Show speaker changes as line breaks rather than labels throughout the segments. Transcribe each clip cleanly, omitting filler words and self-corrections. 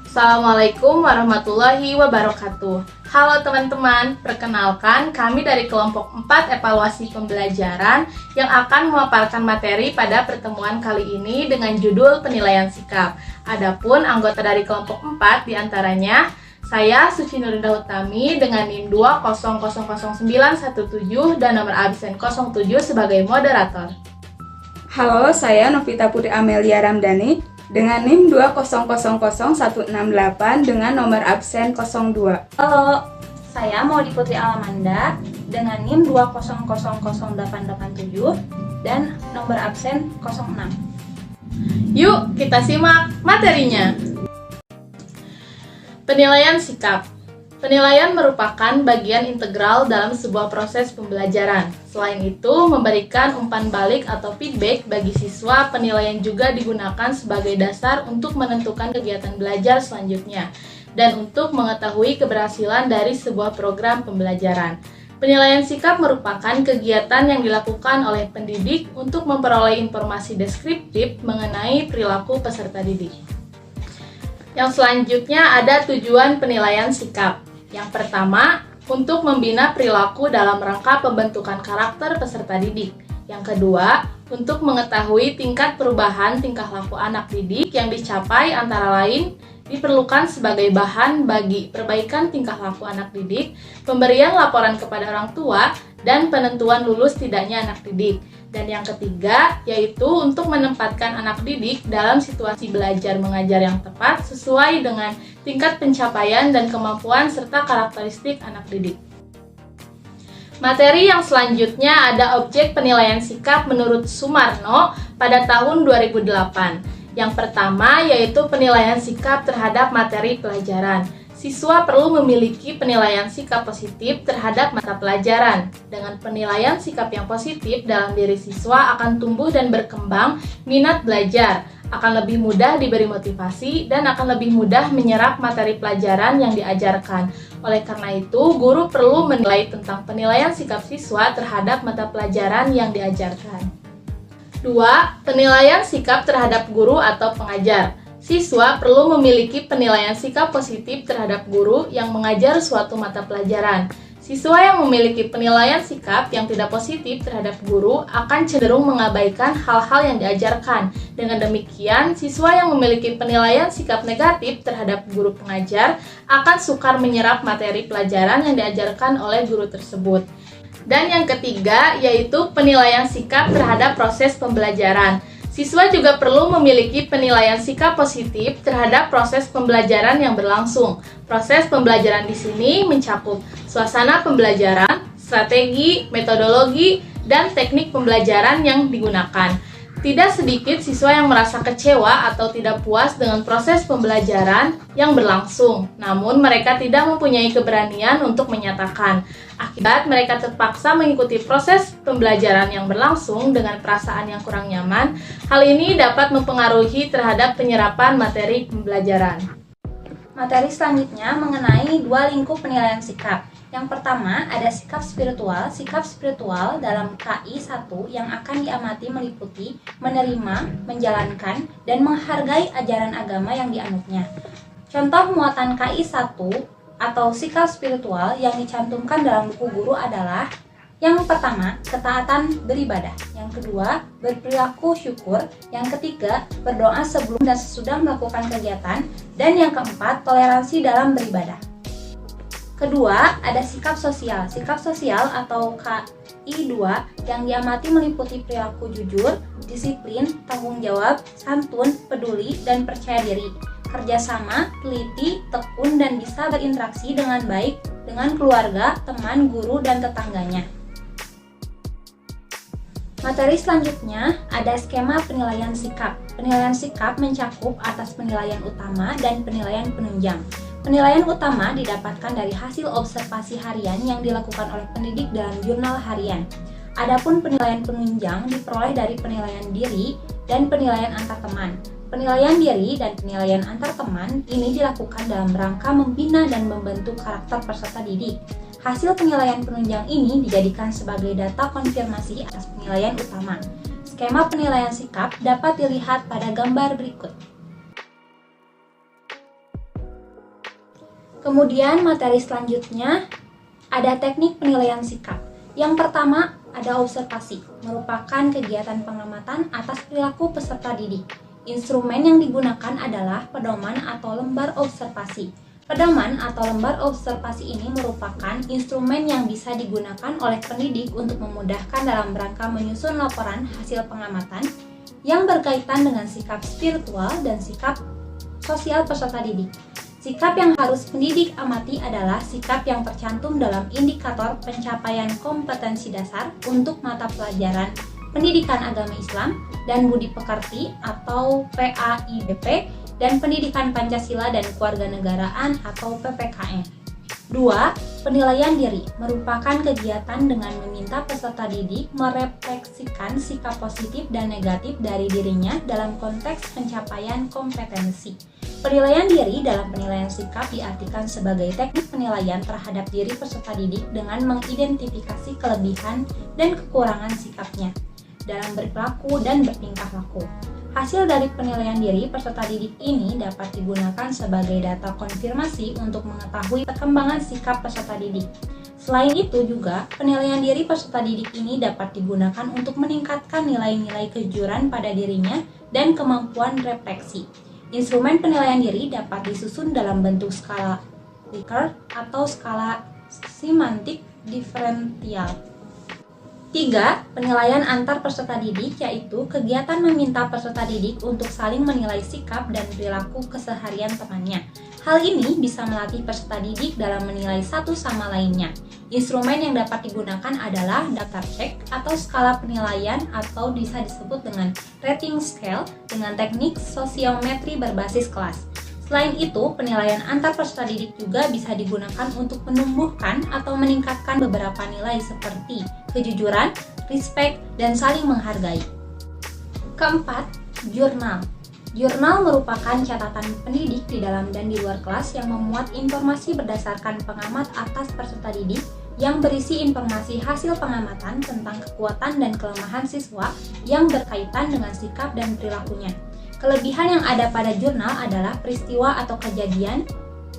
Assalamualaikum warahmatullahi wabarakatuh. Halo teman-teman, perkenalkan kami dari kelompok 4 evaluasi pembelajaran yang akan memaparkan materi pada pertemuan kali ini dengan judul penilaian sikap. Adapun anggota dari kelompok 4 diantaranya saya Suci Nurindah Utami dengan NIM 2000917 dan nomor absen 07 sebagai moderator.
Halo, saya Novita Putri Amelia Ramdhani dengan NIM 2000168 dengan nomor absen 02.
Halo, saya Maudi Putri Alamanda dengan NIM 2000887 dan nomor absen 06.
Yuk, kita simak materinya. Penilaian sikap. Penilaian merupakan bagian integral dalam sebuah proses pembelajaran. Selain itu, memberikan umpan balik atau feedback bagi siswa, penilaian juga digunakan sebagai dasar untuk menentukan kegiatan belajar selanjutnya dan untuk mengetahui keberhasilan dari sebuah program pembelajaran. Penilaian sikap merupakan kegiatan yang dilakukan oleh pendidik untuk memperoleh informasi deskriptif mengenai perilaku peserta didik. Yang selanjutnya ada tujuan penilaian sikap. Yang pertama, untuk membina perilaku dalam rangka pembentukan karakter peserta didik. Yang kedua, untuk mengetahui tingkat perubahan tingkah laku anak didik yang dicapai antara lain diperlukan sebagai bahan bagi perbaikan tingkah laku anak didik, pemberian laporan kepada orang tua, dan penentuan lulus tidaknya anak didik. Dan yang ketiga, yaitu untuk menempatkan anak didik dalam situasi belajar mengajar yang tepat sesuai dengan tingkat pencapaian dan kemampuan serta karakteristik anak didik. Materi yang selanjutnya ada objek penilaian sikap menurut Sumarno pada tahun 2008. Yang pertama yaitu penilaian sikap terhadap materi pelajaran. Siswa perlu memiliki penilaian sikap positif terhadap mata pelajaran. Dengan penilaian sikap yang positif dalam diri siswa akan tumbuh dan berkembang minat belajar, akan lebih mudah diberi motivasi, dan akan lebih mudah menyerap materi pelajaran yang diajarkan. Oleh karena itu, guru perlu menilai tentang penilaian sikap siswa terhadap mata pelajaran yang diajarkan. 2. Penilaian sikap terhadap guru atau pengajar. Siswa perlu memiliki penilaian sikap positif terhadap guru yang mengajar suatu mata pelajaran. Siswa yang memiliki penilaian sikap yang tidak positif terhadap guru akan cenderung mengabaikan hal-hal yang diajarkan. Dengan demikian, siswa yang memiliki penilaian sikap negatif terhadap guru pengajar akan sukar menyerap materi pelajaran yang diajarkan oleh guru tersebut. Dan yang ketiga, yaitu penilaian sikap terhadap proses pembelajaran. Siswa juga perlu memiliki penilaian sikap positif terhadap proses pembelajaran yang berlangsung. Proses pembelajaran di sini mencakup suasana pembelajaran, strategi, metodologi, dan teknik pembelajaran yang digunakan. Tidak sedikit siswa yang merasa kecewa atau tidak puas dengan proses pembelajaran yang berlangsung, namun mereka tidak mempunyai keberanian untuk menyatakan. Akibat mereka terpaksa mengikuti proses pembelajaran yang berlangsung dengan perasaan yang kurang nyaman. Hal ini dapat mempengaruhi terhadap penyerapan materi pembelajaran.
Materi selanjutnya mengenai dua lingkup penilaian sikap. Yang pertama ada sikap spiritual. Sikap spiritual dalam KI 1 yang akan diamati meliputi menerima, menjalankan, dan menghargai ajaran agama yang dianutnya. Contoh muatan KI 1 atau sikap spiritual yang dicantumkan dalam buku guru adalah: yang pertama, ketaatan beribadah. Yang kedua, berperilaku syukur. Yang ketiga, berdoa sebelum dan sesudah melakukan kegiatan. Dan yang keempat, toleransi dalam beribadah. Kedua, ada sikap sosial. Sikap sosial atau KI 2 yang diamati meliputi perilaku jujur, disiplin, tanggung jawab, santun, peduli, dan percaya diri. Kerjasama, teliti, tekun, dan bisa berinteraksi dengan baik dengan keluarga, teman, guru, dan tetangganya. Materi selanjutnya ada skema penilaian sikap. Penilaian sikap mencakup atas penilaian utama dan penilaian penunjang. Penilaian utama didapatkan dari hasil observasi harian yang dilakukan oleh pendidik dalam jurnal harian. Adapun penilaian penunjang diperoleh dari penilaian diri dan penilaian antar teman. Penilaian diri dan penilaian antar teman ini dilakukan dalam rangka membina dan membentuk karakter peserta didik. Hasil penilaian penunjang ini dijadikan sebagai data konfirmasi atas penilaian utama. Skema penilaian sikap dapat dilihat pada gambar berikut. Kemudian materi selanjutnya ada teknik penilaian sikap. Yang pertama ada observasi, merupakan kegiatan pengamatan atas perilaku peserta didik. Instrumen yang digunakan adalah pedoman atau lembar observasi. Pedoman atau lembar observasi ini merupakan instrumen yang bisa digunakan oleh pendidik untuk memudahkan dalam rangka menyusun laporan hasil pengamatan yang berkaitan dengan sikap spiritual dan sikap sosial peserta didik. Sikap yang harus pendidik amati adalah sikap yang tercantum dalam indikator pencapaian kompetensi dasar untuk mata pelajaran Pendidikan Agama Islam dan Budi Pekerti atau PAIBP dan Pendidikan Pancasila dan Kewarganegaraan atau PPKN. 2. Penilaian diri merupakan kegiatan dengan meminta peserta didik merefleksikan sikap positif dan negatif dari dirinya dalam konteks pencapaian kompetensi. Penilaian diri dalam penilaian sikap diartikan sebagai teknik penilaian terhadap diri peserta didik dengan mengidentifikasi kelebihan dan kekurangan sikapnya dalam berperilaku dan bertingkah laku. Hasil dari penilaian diri peserta didik ini dapat digunakan sebagai data konfirmasi untuk mengetahui perkembangan sikap peserta didik. Selain itu juga, penilaian diri peserta didik ini dapat digunakan untuk meningkatkan nilai-nilai kejujuran pada dirinya dan kemampuan refleksi. Instrumen penilaian diri dapat disusun dalam bentuk skala Likert atau skala semantik diferensial. 3. Penilaian antar peserta didik yaitu kegiatan meminta peserta didik untuk saling menilai sikap dan perilaku keseharian temannya. Hal ini bisa melatih peserta didik dalam menilai satu sama lainnya. Instrumen yang dapat digunakan adalah daftar cek atau skala penilaian atau bisa disebut dengan rating scale dengan teknik sosiometri berbasis kelas. Selain itu, penilaian antar peserta didik juga bisa digunakan untuk menumbuhkan atau meningkatkan beberapa nilai seperti kejujuran, respect, dan saling menghargai. Keempat, jurnal. Jurnal merupakan catatan pendidik di dalam dan di luar kelas yang memuat informasi berdasarkan pengamat atas peserta didik yang berisi informasi hasil pengamatan tentang kekuatan dan kelemahan siswa yang berkaitan dengan sikap dan perilakunya. Kelebihan yang ada pada jurnal adalah peristiwa atau kejadian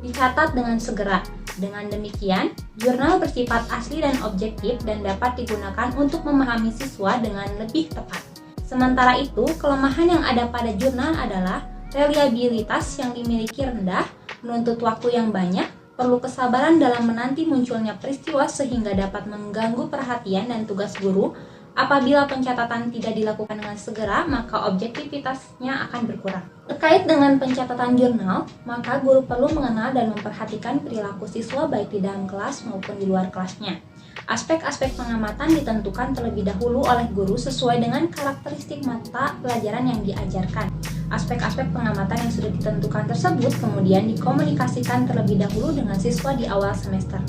dicatat dengan segera. Dengan demikian, jurnal bersifat asli dan objektif dan dapat digunakan untuk memahami siswa dengan lebih tepat. Sementara itu, kelemahan yang ada pada jurnal adalah reliabilitas yang dimiliki rendah, menuntut waktu yang banyak, perlu kesabaran dalam menanti munculnya peristiwa sehingga dapat mengganggu perhatian dan tugas guru. Apabila pencatatan tidak dilakukan dengan segera, maka objektivitasnya akan berkurang. Terkait dengan pencatatan jurnal, maka guru perlu mengenal dan memperhatikan perilaku siswa baik di dalam kelas maupun di luar kelasnya. Aspek-aspek pengamatan ditentukan terlebih dahulu oleh guru sesuai dengan karakteristik mata pelajaran yang diajarkan. Aspek-aspek pengamatan yang sudah ditentukan tersebut kemudian dikomunikasikan terlebih dahulu dengan siswa di awal semester.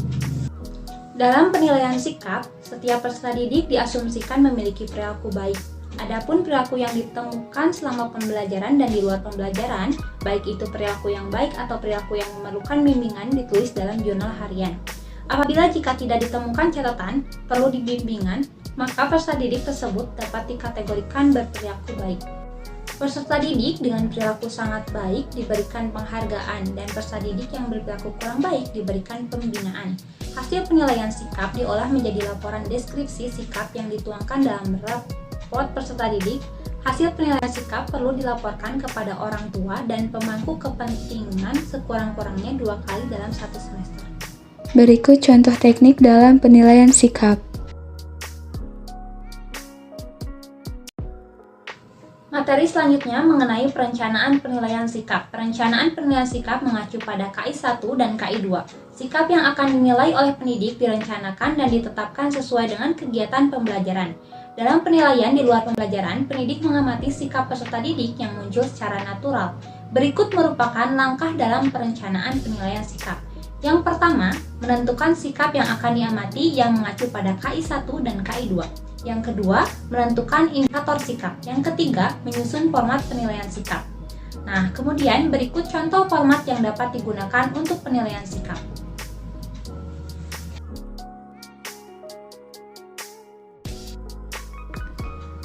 Dalam penilaian sikap, setiap peserta didik diasumsikan memiliki perilaku baik. Adapun perilaku yang ditemukan selama pembelajaran dan di luar pembelajaran, baik itu perilaku yang baik atau perilaku yang memerlukan bimbingan ditulis dalam jurnal harian. Apabila jika tidak ditemukan catatan perlu dibimbingan, maka peserta didik tersebut dapat dikategorikan berperilaku baik. Peserta didik dengan perilaku sangat baik diberikan penghargaan dan peserta didik yang berperilaku kurang baik diberikan pembinaan. Hasil penilaian sikap diolah menjadi laporan deskripsi sikap yang dituangkan dalam raport peserta didik. Hasil penilaian sikap perlu dilaporkan kepada orang tua dan pemangku kepentingan sekurang-kurangnya 2 kali dalam 1 semester.
Berikut contoh teknik dalam penilaian sikap.
Materi selanjutnya mengenai perencanaan penilaian sikap. Perencanaan penilaian sikap mengacu pada KI 1 dan KI 2. Sikap yang akan dinilai oleh pendidik direncanakan dan ditetapkan sesuai dengan kegiatan pembelajaran. Dalam penilaian di luar pembelajaran, pendidik mengamati sikap peserta didik yang muncul secara natural. Berikut merupakan langkah dalam perencanaan penilaian sikap. Yang pertama, menentukan sikap yang akan diamati yang mengacu pada KI 1 dan KI 2. Yang kedua, menentukan indikator sikap. Yang ketiga, menyusun format penilaian sikap. Nah, kemudian berikut contoh format yang dapat digunakan untuk penilaian sikap.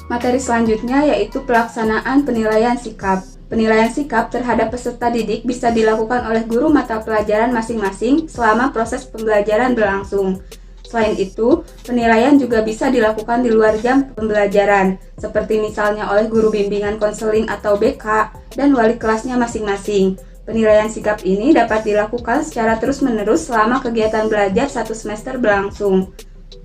Materi selanjutnya yaitu pelaksanaan penilaian sikap. Penilaian sikap terhadap peserta didik bisa dilakukan oleh guru mata pelajaran masing-masing selama proses pembelajaran berlangsung. Selain itu, penilaian juga bisa dilakukan di luar jam pembelajaran, seperti misalnya oleh guru bimbingan konseling atau BK dan wali kelasnya masing-masing. Penilaian sikap ini dapat dilakukan secara terus-menerus selama kegiatan belajar 1 semester berlangsung.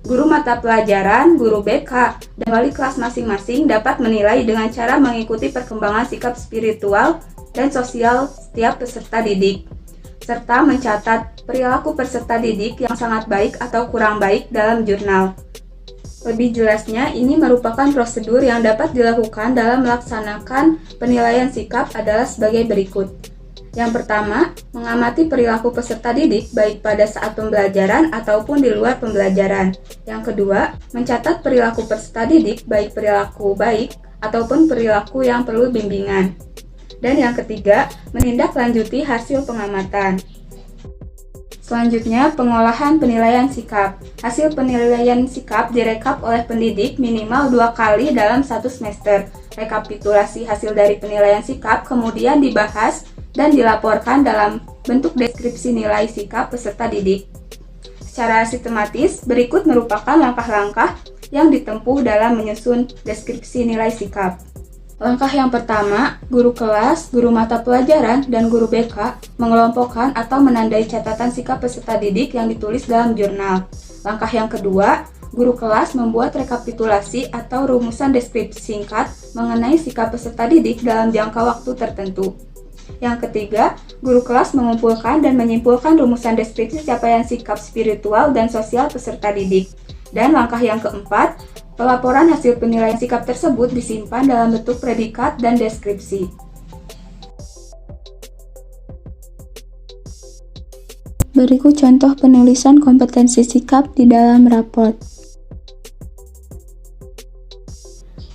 Guru mata pelajaran, guru BK, dan wali kelas masing-masing dapat menilai dengan cara mengikuti perkembangan sikap spiritual dan sosial setiap peserta didik, serta mencatat perilaku peserta didik yang sangat baik atau kurang baik dalam jurnal. Lebih jelasnya, ini merupakan prosedur yang dapat dilakukan dalam melaksanakan penilaian sikap adalah sebagai berikut. Yang pertama, mengamati perilaku peserta didik baik pada saat pembelajaran ataupun di luar pembelajaran. Yang kedua, mencatat perilaku peserta didik baik perilaku baik ataupun perilaku yang perlu bimbingan. Dan yang ketiga, menindaklanjuti hasil pengamatan. Selanjutnya, pengolahan penilaian sikap. Hasil penilaian sikap direkap oleh pendidik minimal 2 kali dalam 1 semester. Rekapitulasi hasil dari penilaian sikap kemudian dibahas dan dilaporkan dalam bentuk deskripsi nilai sikap peserta didik. Secara sistematis, berikut merupakan langkah-langkah yang ditempuh dalam menyusun deskripsi nilai sikap. Langkah yang pertama, guru kelas, guru mata pelajaran, dan guru BK mengelompokkan atau menandai catatan sikap peserta didik yang ditulis dalam jurnal. Langkah yang kedua, guru kelas membuat rekapitulasi atau rumusan deskripsi singkat mengenai sikap peserta didik dalam jangka waktu tertentu. Yang ketiga, guru kelas mengumpulkan dan menyimpulkan rumusan deskripsi capaian sikap spiritual dan sosial peserta didik. Dan langkah yang keempat, pelaporan hasil penilaian sikap tersebut disimpan dalam bentuk predikat dan deskripsi.
Berikut contoh penulisan kompetensi sikap di dalam raport.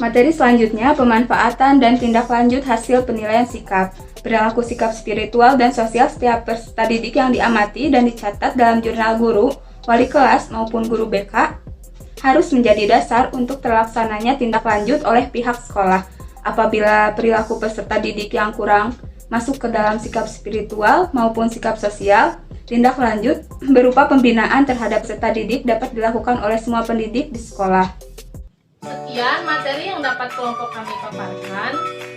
Materi selanjutnya, pemanfaatan dan tindak lanjut hasil penilaian sikap. Perilaku sikap spiritual dan sosial setiap peserta didik yang diamati dan dicatat dalam jurnal guru, wali kelas maupun guru BK harus menjadi dasar untuk terlaksananya tindak lanjut oleh pihak sekolah. Apabila perilaku peserta didik yang kurang masuk ke dalam sikap spiritual maupun sikap sosial, tindak lanjut berupa pembinaan terhadap peserta didik dapat dilakukan oleh semua pendidik di sekolah.
Sekian materi yang dapat kelompok kami paparkan.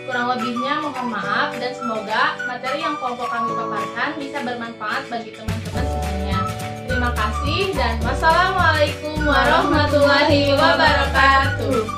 Kurang lebihnya mohon maaf dan semoga materi yang kelompok kami paparkan bisa bermanfaat bagi teman-teman semuanya. Terima kasih dan wassalamualaikum warahmatullahi wabarakatuh.